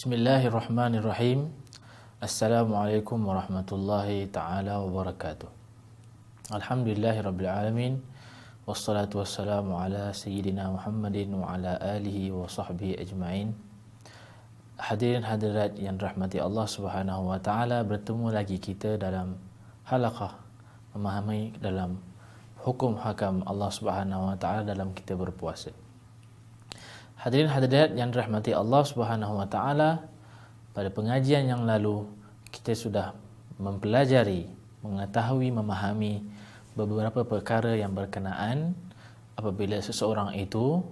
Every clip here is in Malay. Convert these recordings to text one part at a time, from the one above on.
Bismillahirrahmanirrahim. Assalamualaikum warahmatullahi ta'ala wabarakatuh. Alhamdulillahirabbil alamin. Wassalatu wassalamu ala sayyidina Muhammadin wa ala alihi wa sahbihi ajma'in. Hadirin hadirat yang rahmati Allah Subhanahu wa taala, bertemu lagi kita dalam halaqah memahami dalam hukum hakam Allah Subhanahu wa taala dalam kita berpuasa. Hadirin hadirat yang dirahmati Allah Subhanahu wa taala, pada pengajian yang lalu kita sudah mempelajari, mengetahui, memahami beberapa perkara yang berkenaan apabila seseorang itu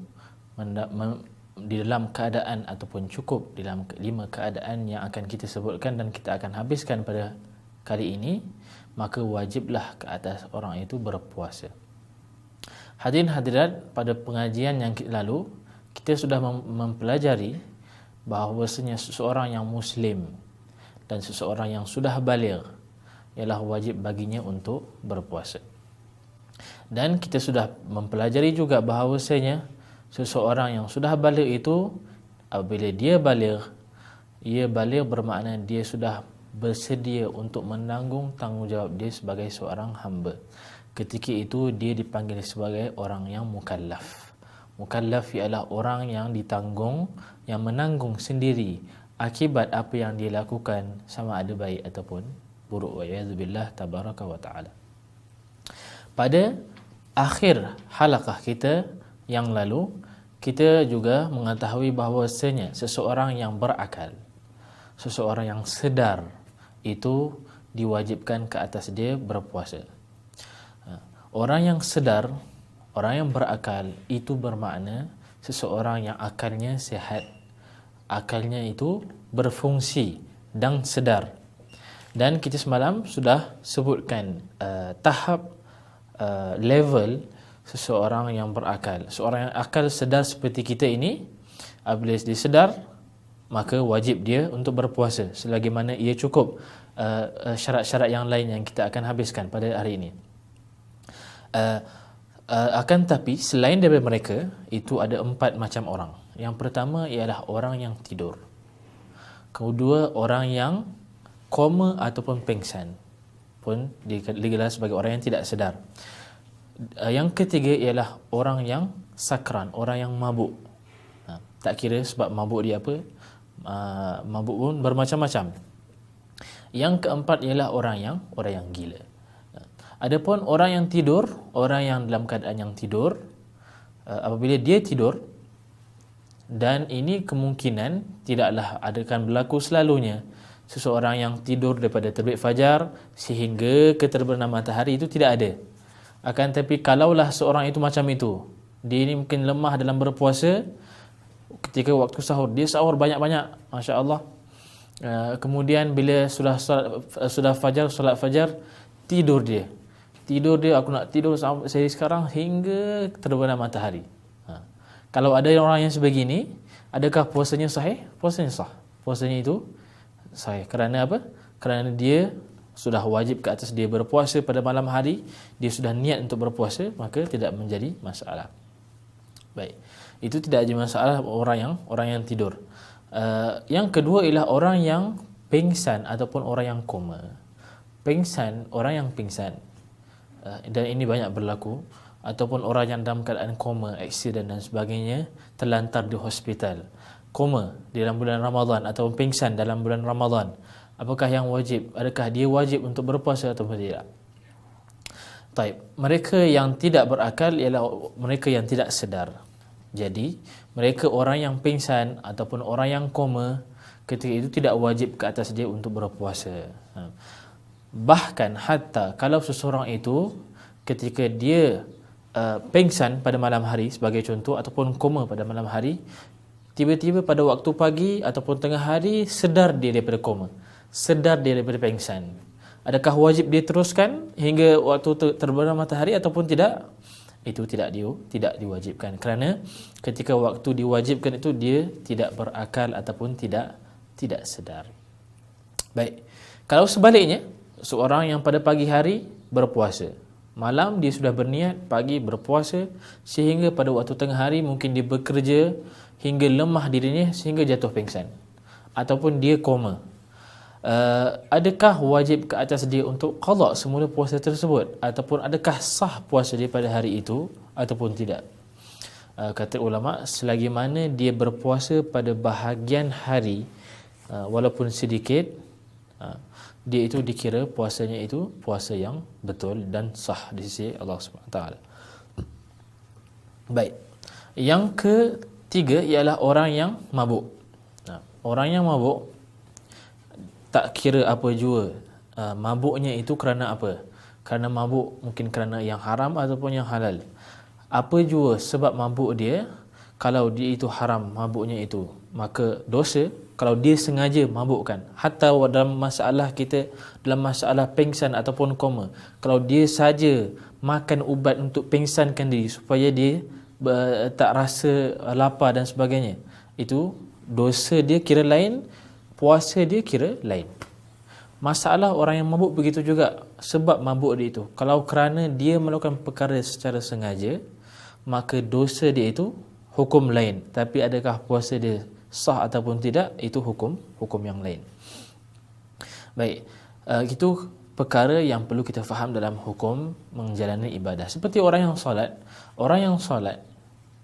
di dalam keadaan ataupun cukup dalam 5 keadaan yang akan kita sebutkan dan kita akan habiskan pada kali ini, maka wajiblah ke atas orang itu berpuasa. Hadirin hadirat, pada pengajian yang lalu kita sudah mempelajari bahawasanya seseorang yang muslim dan seseorang yang sudah baligh ialah wajib baginya untuk berpuasa. Dan kita sudah mempelajari juga bahawasanya seseorang yang sudah baligh itu, apabila dia baligh bermakna dia sudah bersedia untuk menanggung tanggungjawab dia sebagai seorang hamba. Ketika itu dia dipanggil sebagai orang yang mukallaf. Mukallaf ialah orang yang ditanggung, yang menanggung sendiri akibat apa yang dia lakukan, sama ada baik ataupun buruk. Wa'iyadzubillah tabaraka wa ta'ala. Pada akhir halaqah kita yang lalu, kita juga mengetahui bahawasanya seseorang yang berakal, seseorang yang sedar, itu diwajibkan ke atas dia berpuasa. Orang yang sedar, orang yang berakal, itu bermakna seseorang yang akalnya sihat, akalnya itu berfungsi dan sedar. Dan kita semalam sudah sebutkan tahap level seseorang yang berakal. Seorang yang akal sedar seperti kita ini, apabila dia sedar, maka wajib dia untuk berpuasa selagi ia cukup syarat-syarat yang lain yang kita akan habiskan pada hari ini. Akan tapi selain daripada mereka, itu ada 4 macam orang. Yang pertama ialah orang yang tidur. Kedua, orang yang koma ataupun pengsan, pun digelar sebagai orang yang tidak sedar. Yang ketiga ialah orang yang sakran, orang yang mabuk. Tak kira sebab mabuk dia apa, mabuk pun bermacam-macam. Yang keempat ialah orang yang gila. Adapun orang yang tidur, orang yang dalam keadaan yang tidur, apabila dia tidur, dan ini kemungkinan tidaklah akan berlaku selalunya, seseorang yang tidur daripada terbit fajar sehingga ke terbenam matahari, itu tidak ada. Akan tapi kalaulah seorang itu macam itu, dia ini mungkin lemah dalam berpuasa, ketika waktu sahur, dia sahur banyak-banyak, Masya Allah. Kemudian bila sudah fajar, solat fajar, tidur dia, aku nak tidur sampai sekarang hingga terbenam matahari. Kalau ada orang yang sebegini, adakah puasanya sahih? Puasanya sah. Puasanya itu sahih. Kerana apa? Kerana dia sudah wajib ke atas dia berpuasa pada malam hari, dia sudah niat untuk berpuasa, maka tidak menjadi masalah. Baik. Itu tidak jadi masalah orang yang tidur. Yang kedua ialah orang yang pingsan ataupun orang yang koma. Pingsan, orang yang pingsan, dan ini banyak berlaku, ataupun orang yang dalam keadaan koma, aksiden dan sebagainya, terlantar di hospital, koma di dalam bulan Ramadan ataupun pingsan dalam bulan Ramadan, apakah yang wajib? Adakah dia wajib untuk berpuasa atau tidak? Baik, mereka yang tidak berakal ialah mereka yang tidak sedar. Jadi mereka orang yang pingsan ataupun orang yang koma, ketika itu tidak wajib ke atas dia untuk berpuasa. Bahkan hatta kalau seseorang itu ketika dia pengsan pada malam hari sebagai contoh, ataupun koma pada malam hari, tiba-tiba pada waktu pagi ataupun tengah hari sedar dia daripada koma, sedar dia daripada pengsan, adakah wajib dia teruskan hingga waktu terbenam matahari ataupun tidak? Itu tidak diwajibkan, kerana ketika waktu diwajibkan itu dia tidak berakal ataupun tidak sedar. Baik, kalau sebaliknya, seorang yang pada pagi hari berpuasa, malam dia sudah berniat, pagi berpuasa, sehingga pada waktu tengah hari mungkin dia bekerja hingga lemah dirinya sehingga jatuh pingsan. ataupun dia koma, adakah wajib ke atas dia untuk qada semula puasa tersebut, ataupun adakah sah puasa dia pada hari itu ataupun tidak? Kata ulama, selagi mana dia berpuasa pada bahagian hari walaupun sedikit, dia itu dikira puasanya itu puasa yang betul dan sah di sisi Allah SWT. Baik. Yang ketiga ialah orang yang mabuk. Orang yang mabuk, tak kira apa jua mabuknya itu kerana apa. Kerana mabuk mungkin kerana yang haram ataupun yang halal. Apa jua sebab mabuk dia, kalau dia itu haram mabuknya itu, maka dosa. Kalau dia sengaja mabukkan, hatta dalam masalah kita, dalam masalah pengsan ataupun koma, kalau dia saja makan ubat untuk pengsankan diri supaya dia tak rasa lapar dan sebagainya, itu dosa dia kira lain, puasa dia kira lain. Masalah orang yang mabuk begitu juga, sebab mabuk dia itu, kalau kerana dia melakukan perkara secara sengaja, maka dosa dia itu hukum lain. Tapi adakah puasa dia sah ataupun tidak, itu hukum yang lain. Baik, itu perkara yang perlu kita faham dalam hukum menjalani ibadah. Seperti orang yang solat,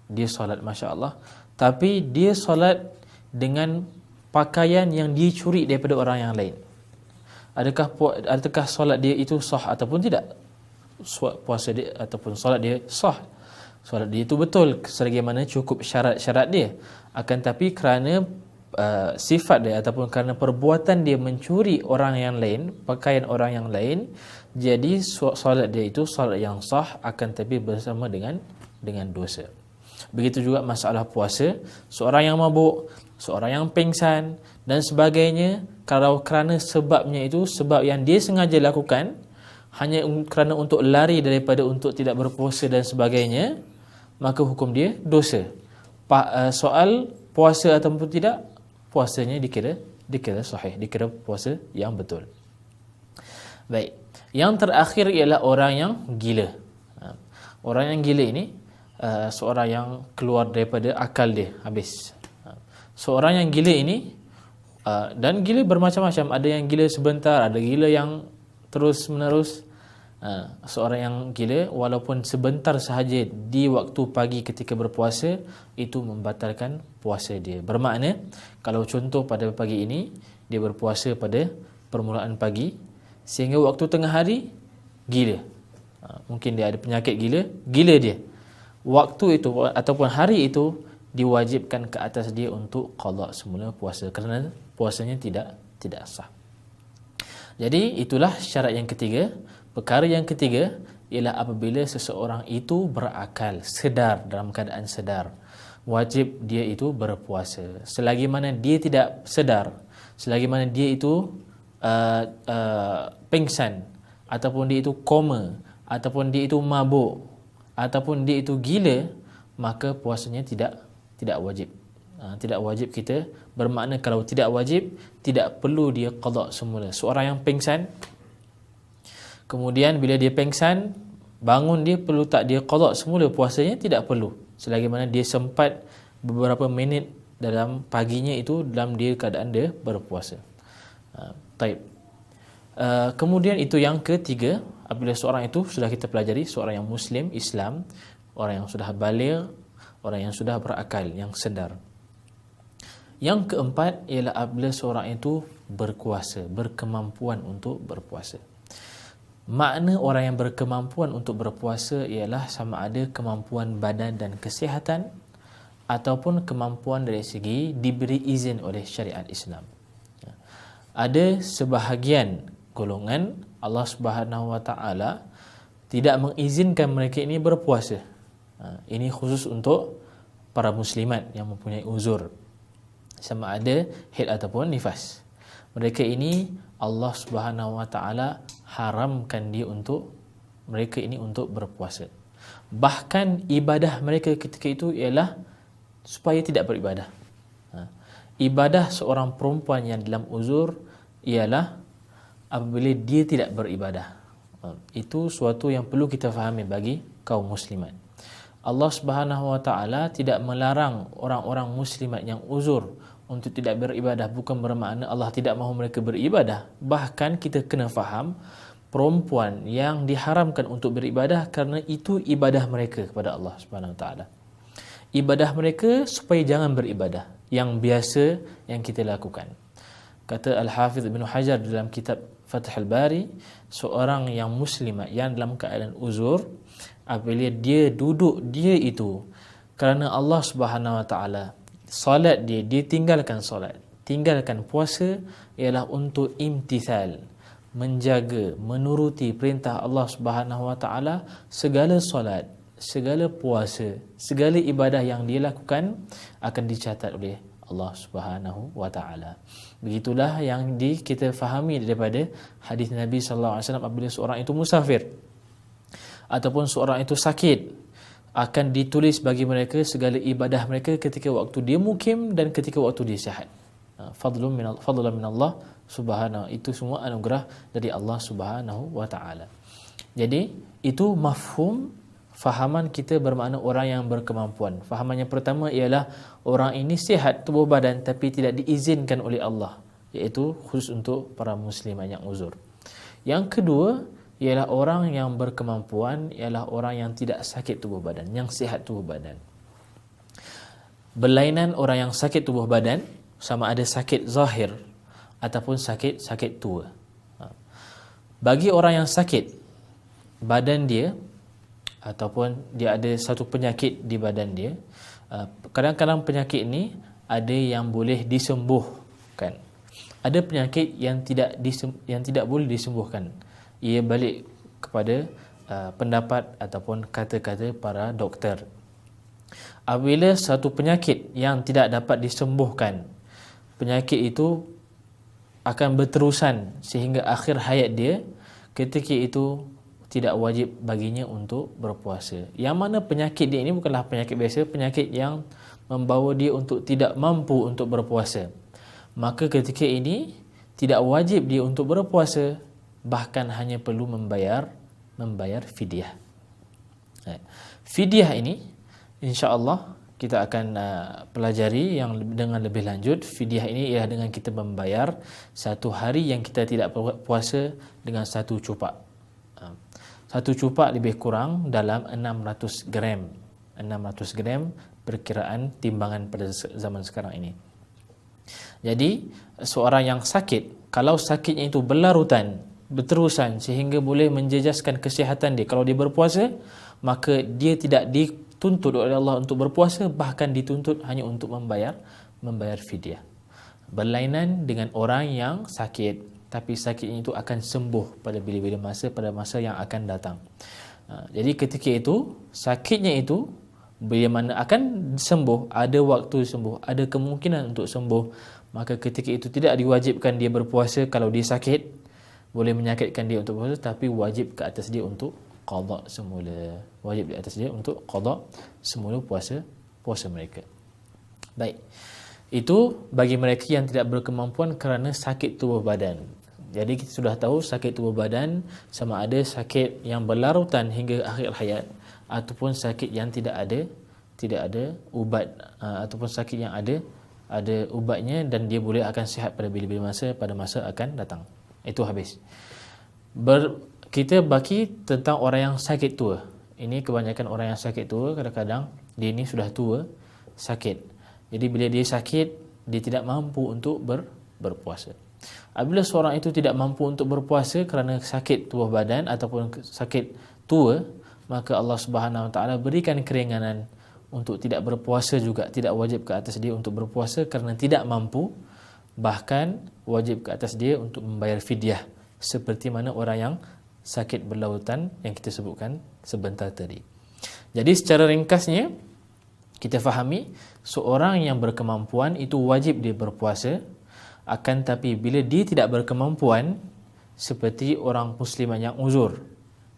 dia solat masya-Allah, tapi dia solat dengan pakaian yang dicuri daripada orang yang lain. Adakah solat dia itu sah ataupun tidak? Puasa dia ataupun solat dia sah. Solat dia itu betul selagi mana cukup syarat-syarat dia. Akan tapi kerana sifat dia ataupun kerana perbuatan dia mencuri orang yang lain, pakaian orang yang lain, jadi solat dia itu solat yang sah, akan tapi bersama dengan dosa. Begitu juga masalah puasa, seorang yang mabuk, seorang yang pingsan dan sebagainya, kalau kerana sebabnya itu sebab yang dia sengaja lakukan, hanya kerana untuk lari daripada untuk tidak berpuasa dan sebagainya, maka hukum dia dosa. Soal puasa ataupun tidak, puasanya dikira sahih, dikira puasa yang betul. Baik, yang terakhir ialah orang yang gila. Orang yang gila ini seorang yang keluar daripada akal dia habis. Seorang yang gila ini, dan gila bermacam-macam, ada yang gila sebentar, ada gila yang terus menerus. Seorang yang gila walaupun sebentar sahaja di waktu pagi ketika berpuasa, itu membatalkan puasa dia. Bermakna kalau contoh pada pagi ini dia berpuasa pada permulaan pagi, sehingga waktu tengah hari gila, mungkin dia ada penyakit gila dia, waktu itu ataupun hari itu diwajibkan ke atas dia untuk qada semula puasa, kerana puasanya tidak sah. Jadi itulah syarat yang ketiga. Perkara yang ketiga ialah apabila seseorang itu berakal, sedar, dalam keadaan sedar, wajib dia itu berpuasa. Selagi mana dia tidak sedar, selagi mana dia itu pingsan, ataupun dia itu koma, ataupun dia itu mabuk, ataupun dia itu gila, maka puasanya tidak wajib. Tidak wajib kita, bermakna kalau tidak wajib, tidak perlu dia qada semula. Seorang yang pingsan, kemudian bila dia pengsan, bangun dia, perlu tak dia qada semula puasanya? Tidak perlu, selagi mana dia sempat beberapa minit dalam paginya itu dalam dia keadaan dia berpuasa. Taib. Kemudian itu yang ketiga, apabila seorang itu sudah kita pelajari, seorang yang Muslim, Islam, orang yang sudah baligh, orang yang sudah berakal, yang sedar. Yang keempat ialah apabila seorang itu berkuasa, berkemampuan untuk berpuasa. Makna orang yang berkemampuan untuk berpuasa ialah sama ada kemampuan badan dan kesihatan, ataupun kemampuan dari segi diberi izin oleh syariat Islam. Ada sebahagian golongan Allah Subhanahu Wa Taala tidak mengizinkan mereka ini berpuasa. Ini khusus untuk para muslimat yang mempunyai uzur, sama ada haid ataupun nifas. Mereka ini Allah Subhanahu Wa Taala haramkan dia untuk mereka ini untuk berpuasa. Bahkan ibadah mereka ketika itu ialah supaya tidak beribadah. Ibadah seorang perempuan yang dalam uzur ialah apabila dia tidak beribadah. Itu suatu yang perlu kita fahami bagi kaum muslimat. Allah Subhanahu Wa Taala tidak melarang orang-orang muslimat yang uzur untuk tidak beribadah bukan bermakna Allah tidak mahu mereka beribadah. Bahkan kita kena faham perempuan yang diharamkan untuk beribadah kerana itu ibadah mereka kepada Allah Subhanahu Wa Taala. Ibadah mereka supaya jangan beribadah yang biasa yang kita lakukan. Kata Al-Hafidh Ibn Hajar dalam kitab Fathul Bari, seorang yang muslimah yang dalam keadaan uzur, apabila dia duduk dia itu kerana Allah Subhanahu Wa Taala, solat dia tinggalkan solat, tinggalkan puasa ialah untuk imtithal, menjaga, menuruti perintah Allah Subhanahu Wa Taala. Segala solat, segala puasa, segala ibadah yang dia lakukan akan dicatat oleh Allah Subhanahu Wa Taala. Begitulah yang kita fahami daripada hadis Nabi sallallahu alaihi wasallam, apabila seorang itu musafir ataupun seorang itu sakit, akan ditulis bagi mereka segala ibadah mereka ketika waktu dia mukim dan ketika waktu dia sihat. Fadlun min Allah Subhanahu, itu semua anugerah dari Allah Subhanahu Wa Taala. Jadi itu mafhum, fahaman kita bermakna orang yang berkemampuan. Fahaman yang pertama ialah orang ini sihat tubuh badan tapi tidak diizinkan oleh Allah, iaitu khusus untuk para musliman yang uzur. Yang kedua ialah orang yang berkemampuan ialah orang yang tidak sakit tubuh badan, yang sihat tubuh badan. Berlainan orang yang sakit tubuh badan, sama ada sakit zahir ataupun sakit tua. Bagi orang yang sakit badan dia ataupun dia ada satu penyakit di badan dia, kadang-kadang penyakit ni ada yang boleh disembuhkan, ada penyakit yang tidak boleh disembuhkan. Ia balik kepada pendapat ataupun kata-kata para doktor. Apabila satu penyakit yang tidak dapat disembuhkan, penyakit itu akan berterusan sehingga akhir hayat dia, ketika itu tidak wajib baginya untuk berpuasa. Yang mana penyakit dia ini bukanlah penyakit biasa, penyakit yang membawa dia untuk tidak mampu untuk berpuasa. Maka ketika ini tidak wajib dia untuk berpuasa, bahkan hanya perlu membayar fidyah. Fidyah ini insya-Allah kita akan pelajari yang dengan lebih lanjut. Fidyah ini ialah dengan kita membayar satu hari yang kita tidak puasa dengan satu cupak. Satu cupak lebih kurang dalam 600 gram. 600 gram perkiraan timbangan pada zaman sekarang ini. Jadi seorang yang sakit, kalau sakitnya itu berlarutan, berterusan sehingga boleh menjejaskan kesihatan dia, kalau dia berpuasa, maka dia tidak dituntut oleh Allah untuk berpuasa, bahkan dituntut hanya untuk membayar fidyah. Berlainan dengan orang yang sakit, tapi sakitnya itu akan sembuh pada bila-bila masa, pada masa yang akan datang. Jadi ketika itu sakitnya itu bila mana akan sembuh, ada waktu sembuh, ada kemungkinan untuk sembuh, maka ketika itu tidak diwajibkan dia berpuasa. Kalau dia sakit boleh menyakitkan dia untuk berpuasa, tapi wajib ke atas dia untuk qada semula. Wajib di atas dia untuk qada semula puasa mereka. Baik. Itu bagi mereka yang tidak berkemampuan kerana sakit tubuh badan. Jadi kita sudah tahu sakit tubuh badan sama ada sakit yang berlarutan hingga akhir hayat ataupun sakit yang tidak ada ubat, ataupun sakit yang ada ubatnya dan dia boleh akan sihat pada bila-bila masa, pada masa akan datang. Itu habis. Kita bagi tentang orang yang sakit tua. Ini kebanyakan orang yang sakit tua, kadang-kadang dia ini sudah tua, sakit. Jadi bila dia sakit, dia tidak mampu untuk berpuasa. Apabila seorang itu tidak mampu untuk berpuasa kerana sakit tubuh badan ataupun sakit tua, maka Allah Subhanahu Wa Taala berikan keringanan untuk tidak berpuasa juga. Tidak wajib ke atas dia untuk berpuasa kerana tidak mampu, bahkan wajib ke atas dia untuk membayar fidyah, seperti mana orang yang sakit berlarutan yang kita sebutkan sebentar tadi. Jadi secara ringkasnya kita fahami seorang yang berkemampuan itu wajib dia berpuasa. Akan tapi bila dia tidak berkemampuan, seperti orang musliman yang uzur,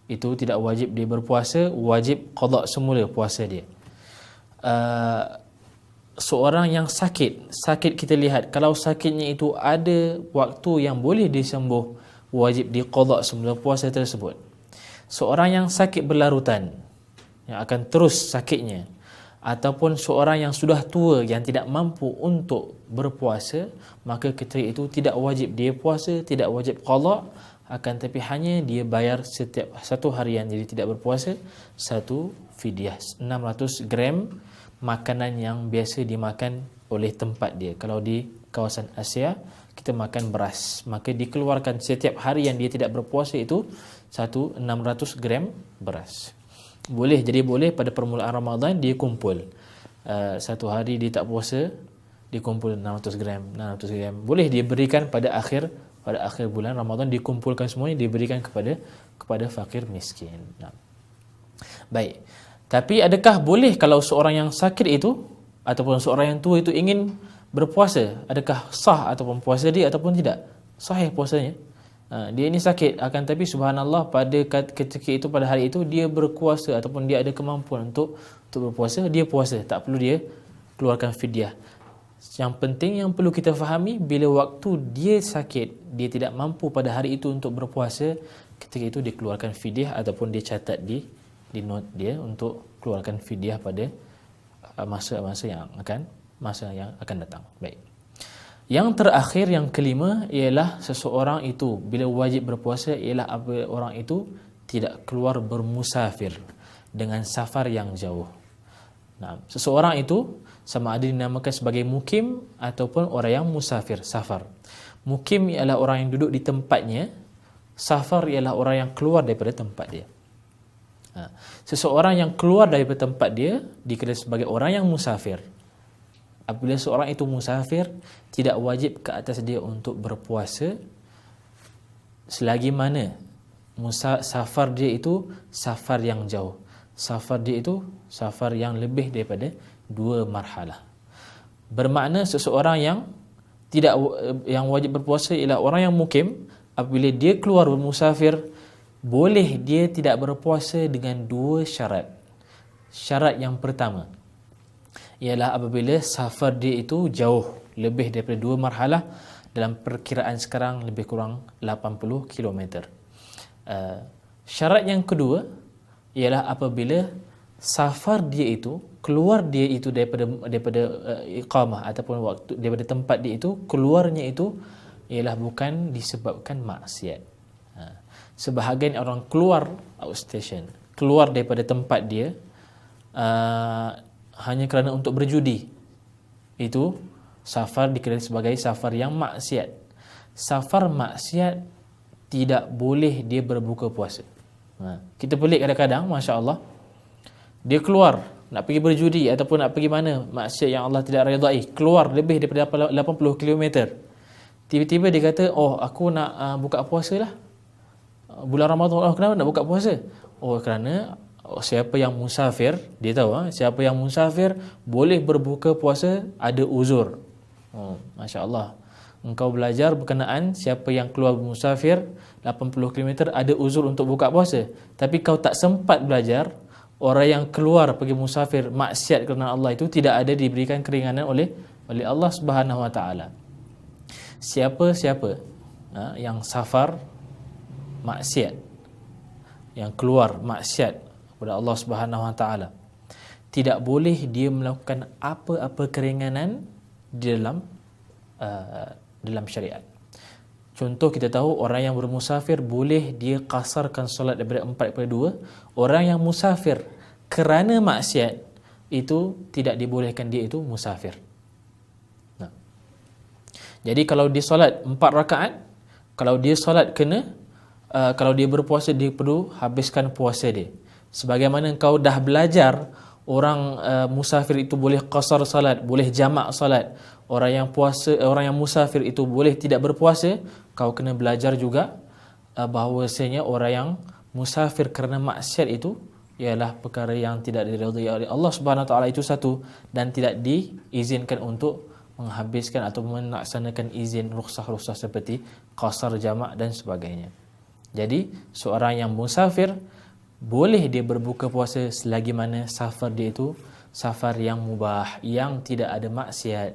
itu tidak wajib dia berpuasa, wajib qada semula puasa dia. Seorang yang sakit kita lihat, kalau sakitnya itu ada waktu yang boleh disembuh, wajib dia qada semula puasa tersebut. Seorang yang sakit berlarutan, yang akan terus sakitnya, ataupun seorang yang sudah tua yang tidak mampu untuk berpuasa, maka ketika itu tidak wajib dia puasa, tidak wajib qada, akan tapi hanya dia bayar setiap satu harian jadi tidak berpuasa satu fidyah 600 gram makanan yang biasa dimakan oleh tempat dia. Kalau di kawasan Asia kita makan beras, maka dikeluarkan setiap hari yang dia tidak berpuasa itu 600 gram beras. Boleh, jadi boleh pada permulaan Ramadan dia kumpul. Satu hari dia tak puasa, dia kumpul 600 gram. Boleh dia berikan pada akhir bulan Ramadan, dikumpulkan semuanya diberikan kepada fakir miskin. Nah. Baik. Tapi adakah boleh kalau seorang yang sakit itu ataupun seorang yang tua itu ingin berpuasa, adakah sah ataupun puasa dia ataupun tidak? Sahih puasanya. Dia ini sakit, akan tapi subhanallah pada ketika itu, pada hari itu dia berkuasa ataupun dia ada kemampuan untuk berpuasa, dia puasa, tak perlu dia keluarkan fidyah. Yang penting yang perlu kita fahami, bila waktu dia sakit, dia tidak mampu pada hari itu untuk berpuasa, ketika itu dia keluarkan fidyah ataupun dia catat di note dia untuk keluarkan fidyah pada masa yang akan datang. Baik. Yang terakhir, yang kelima, ialah seseorang itu bila wajib berpuasa ialah apabila orang itu tidak keluar bermusafir dengan safar yang jauh. Nah, seseorang itu sama ada dinamakan sebagai mukim ataupun orang yang musafir, safar. Mukim ialah orang yang duduk di tempatnya, safar ialah orang yang keluar daripada tempat dia. Seseorang yang keluar daripada tempat dia dikira sebagai orang yang musafir. Apabila seorang itu musafir, tidak wajib ke atas dia untuk berpuasa selagi mana safar dia itu safar yang jauh. Safar dia itu safar yang lebih daripada 2 marhalah. Bermakna seseorang yang wajib berpuasa ialah orang yang mukim. Apabila dia keluar bermusafir, boleh dia tidak berpuasa dengan 2 syarat. Syarat yang pertama ialah apabila safar dia itu jauh, lebih daripada 2 marhalah, dalam perkiraan sekarang lebih kurang 80 km. Syarat yang kedua ialah apabila safar dia itu, keluar dia itu daripada iqamah ataupun waktu daripada tempat dia itu, keluarnya itu ialah bukan disebabkan maksiat. Sebahagian orang keluar outstation, keluar daripada tempat dia hanya kerana untuk berjudi. Itu safar dikira sebagai safar yang maksiat. Safar maksiat tidak boleh dia berbuka puasa. Kita pelik kadang-kadang, Masya Allah, dia keluar nak pergi berjudi ataupun nak pergi mana maksiat yang Allah tidak redai, keluar lebih daripada 80 km. Tiba-tiba dia kata, aku nak buka puasa lah bulan Ramadan. Kenapa nak buka puasa? Kerana siapa yang musafir, dia tahu siapa yang musafir boleh berbuka puasa ada uzur. Masya Allah, engkau belajar berkenaan siapa yang keluar musafir 80 km ada uzur untuk buka puasa, tapi kau tak sempat belajar orang yang keluar pergi musafir maksiat kerana Allah itu tidak ada diberikan keringanan oleh Allah Subhanahu Wa Taala. Siapa-siapa yang safar maksiat, yang keluar maksiat kepada Allah Subhanahu Wa Taala, tidak boleh dia melakukan apa-apa keringanan di dalam syariat. Contoh, kita tahu orang yang bermusafir boleh dia qasarkan solat daripada 4 kepada 2. Orang yang musafir kerana maksiat itu tidak dibolehkan dia itu musafir. Jadi kalau dia solat 4 rakaat, kalau dia solat kalau dia berpuasa, dia perlu habiskan puasa dia. Sebagaimana engkau dah belajar orang musafir itu boleh qasar salat, boleh jamak salat. Orang yang musafir itu boleh tidak berpuasa. Kau kena belajar juga bahawasanya orang yang musafir kerana maksiat itu ialah perkara yang tidak diridai oleh Allah Subhanahu Wa Taala, itu satu, dan tidak diizinkan untuk menghabiskan atau melaksanakan izin rukhsah-rukhsah seperti qasar, jamak dan sebagainya. Jadi seorang yang musafir boleh dia berbuka puasa selagi mana safar dia itu safar yang mubah, yang tidak ada maksiat,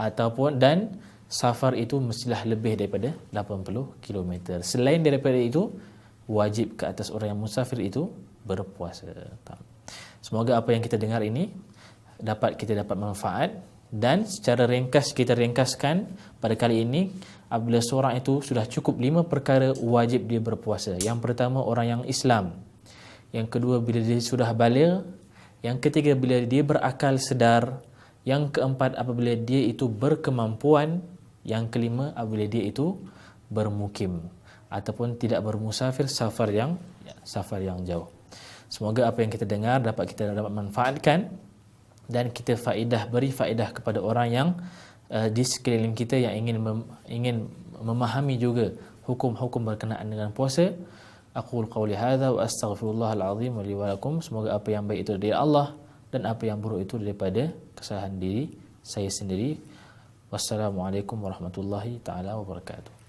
ataupun dan safar itu mestilah lebih daripada 80 km. Selain daripada itu, wajib ke atas orang yang musafir itu berpuasa. Semoga apa yang kita dengar ini kita dapat manfaat, dan secara ringkas kita ringkaskan pada kali ini, apabila seorang itu sudah cukup 5 perkara wajib dia berpuasa. Yang pertama, orang yang Islam. Yang kedua, bila dia sudah baligh. Yang ketiga, bila dia berakal sedar. Yang keempat, apabila dia itu berkemampuan. Yang kelima, apabila dia itu bermukim ataupun tidak bermusafir, safar yang jauh. Semoga apa yang kita dengar kita dapat manfaatkan, dan kita beri faedah kepada orang yang di sekeliling kita yang ingin memahami juga hukum-hukum berkenaan dengan puasa. Aqul qawli hadza wa astaghfirullahal azim wa li wa lakum. Semoga apa yang baik itu dari Allah dan apa yang buruk itu daripada kesalahan diri saya sendiri. Wassalamualaikum warahmatullahi taala wabarakatuh.